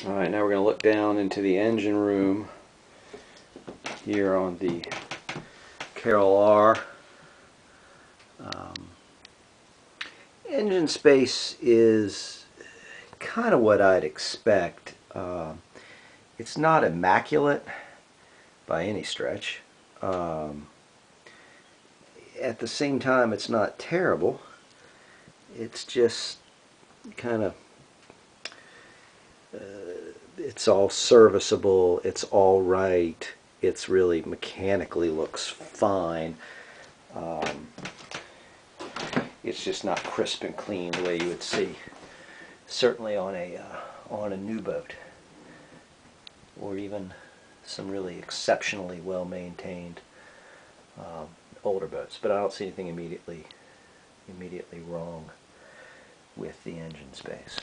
Alright, now we're going to look down into the engine room here on the Carol R. Engine space is kind of what I'd expect. It's not immaculate by any stretch. At the same time, it's not terrible. It's just kind of it's all serviceable, it's all right, it's really mechanically looks fine. It's just not crisp and clean the way you would see certainly on a new boat, or even some really exceptionally well maintained older boats. But I don't see anything immediately wrong with the engine space.